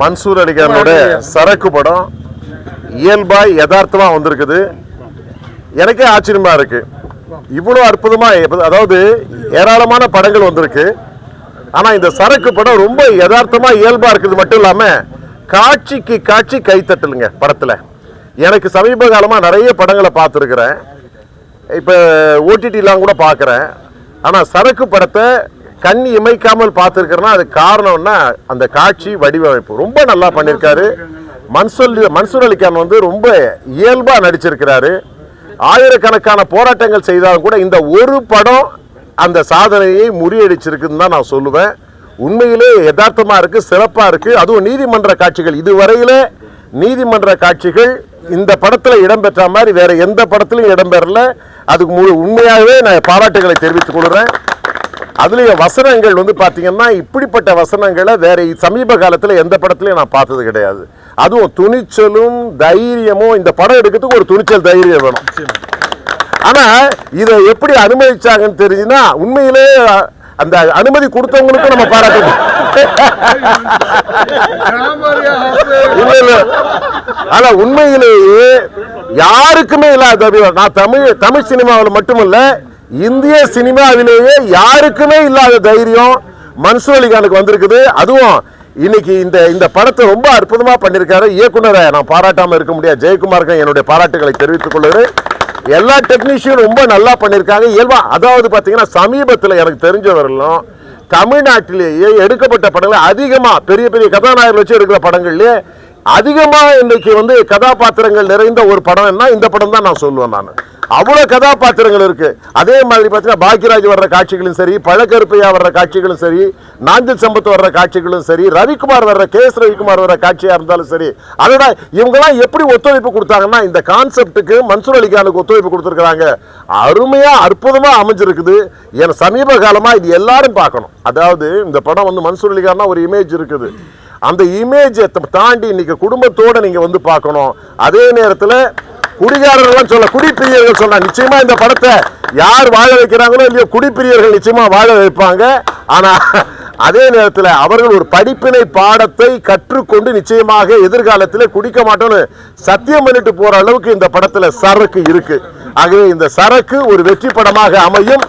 மன்சூர் அலிகானுடைய சரக்கு படம் இயல்பாய் யதார்த்தமா வந்திருக்குது. எனக்கே ஆச்சரியமா இருக்கு. இவ்வளவு அற்புதமா, அதாவது ஏராளமான படங்கள் வந்திருக்கு. ஆனா இந்த சரக்கு படம் ரொம்ப யதார்த்தமா இயல்பா இருக்குது. மட்டும் இல்லாம காட்சிக்கு காட்சி கைத்தட்டலுங்க படத்துல. எனக்கு சமீப காலமா நிறைய படங்களை பார்த்துருக்கிறேன். இப்ப ஓடிடிலாம் கூட பார்க்குறேன். ஆனா சரக்கு படத்தை கண் இமைக்காமல் பார்த்துருக்கிறேன்னா அது காரணம்னா அந்த காட்சி வடிவமைப்பு ரொம்ப நல்லா பண்ணியிருக்காரு. மன்சூர் அலிகான் வந்து ரொம்ப இயல்பா நடிச்சிருக்கிறாரு. ஆயிரக்கணக்கான போராட்டங்கள் செய்தாலும் கூட இந்த ஒரு படம் அந்த சாதனையை முறியடிச்சிருக்குன்னு தான் நான் சொல்லுவேன். உண்மையிலே யதார்த்தமா இருக்கு, சிறப்பா இருக்கு. அதுவும் நீதிமன்ற காட்சிகள், இதுவரையில நீதிமன்ற காட்சிகள் இந்த படத்துல இடம்பெற்ற மாதிரி வேற எந்த படத்திலும் இடம்பெறல. அதுக்கு உண்மையாகவே நான் பாராட்டுகளை தெரிவித்துக் கொள்கிறேன். அதுலயும் வசனங்கள் வந்து பாத்தீங்கன்னா இப்படிப்பட்ட வசனங்களை வேற சமீப காலத்துல எந்த படத்திலையும் நான் பார்த்தது கிடையாது. அதுவும் துணிச்சலும் தைரியமும். இந்த படம் எடுக்கிறதுக்கு ஒரு துணிச்சல் தைரியம் வேணும். ஆனா இதை எப்படி அனுமதிச்சாங்கன்னு தெரிஞ்சுன்னா உண்மையிலே அந்த அனுமதி கொடுத்தவங்களுக்கும் நம்ம பாராட்டணும். ஆனா உண்மையிலேயே யாருக்குமே இல்லாத, நான் தமிழ் சினிமாவில் மட்டுமல்ல இந்திய சினிமாவிலேயே யாருக்குமே இல்லாத தைரியம் மன்சூர் அலிகானுக்கு வந்திருக்குது. அதுவும் இன்னைக்கு இந்த படத்தை ரொம்ப அற்புதமா பண்ணிருக்காரு. இயக்குனரை நான் பாராட்டாம இருக்க முடியாது. ஜெயக்குமாருக்கு என்னுடைய பாராட்டுகளை தெரிவித்துக் கொள்கிறேன். எல்லா டெக்னீஷியனும் ரொம்ப நல்லா பண்ணிருக்காங்க. இயல்பா, அதாவது பாத்தீங்கன்னா சமீபத்தில் எனக்கு தெரிஞ்சவர்களும் தமிழ்நாட்டிலேயே எடுக்கப்பட்ட படங்கள் அதிகமா பெரிய பெரிய கதாநாயகர்கள் வச்சு எடுக்கிற படங்கள்லயே அதிகமா இன்னைக்கு வந்து கதாபாத்திரங்கள் நிறைந்த ஒரு படம்னா இந்த படம் தான் நான் சொல்லுவேன். நான் அவ்வளவு கதாபாத்திரங்கள் இருக்கு. அதே மாதிரி பார்த்தீங்கன்னா பாக்யராஜ் வர்ற காட்சிகளும் சரி, பழக்கருப்பையா வர்ற காட்சிகளும் சரி, நாஞ்சில் சம்பத் வர்ற காட்சிகளும் சரி, ரவிக்குமார் வர்ற ரவிக்குமார் வர்ற காட்சியா இருந்தாலும் சரி, அதோட இவங்கெல்லாம் எப்படி ஒத்துழைப்பு கொடுத்தாங்கன்னா இந்த கான்செப்டுக்கு மன்சூர் அலிகானுக்கு ஒத்துழைப்பு கொடுத்துருக்காங்க. அருமையா அற்புதமா அமைஞ்சிருக்குது. என சமீப காலமா இது எல்லாரும் பார்க்கணும். அதாவது இந்த படம் வந்து மன்சூர் அலிகான் ஒரு இமேஜ் இருக்குது. அந்த இமேஜை தாண்டி இன்னைக்கு குடும்பத்தோட நீங்க வந்து பார்க்கணும். அதே நேரத்தில் குடிகாரர்கள் குடிப்பிரியர்கள் சொன்னா நிச்சயமா இந்த படத்தை யார் வாழ வைக்கிறாங்களோ இல்லையோ குடிப்பிரியர்கள் நிச்சயமா வாழ வைப்பாங்க. ஆனா அதே நேரத்தில் அவர்கள் ஒரு படிப்பினை பாடத்தை கற்றுக்கொண்டு நிச்சயமாக எதிர்காலத்தில் குடிக்க மாட்டோம்னு சத்தியம் பண்ணிட்டு போற அளவுக்கு இந்த படத்துல சரக்கு இருக்கு. ஆகவே இந்த சரக்கு ஒரு வெற்றி படமாக அமையும்.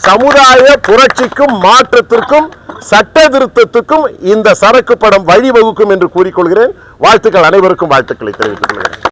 சமுதாய புரட்சிக்கும் மாற்றத்திற்கும் சட்ட திருத்தத்துக்கும் இந்த சரக்கு படம் வழிவகுக்கும் என்று கூறிக்கொள்கிறேன். வாழ்த்துக்கள், அனைவருக்கும் வாழ்த்துக்களை தெரிவித்துக் கொள்கிறேன்.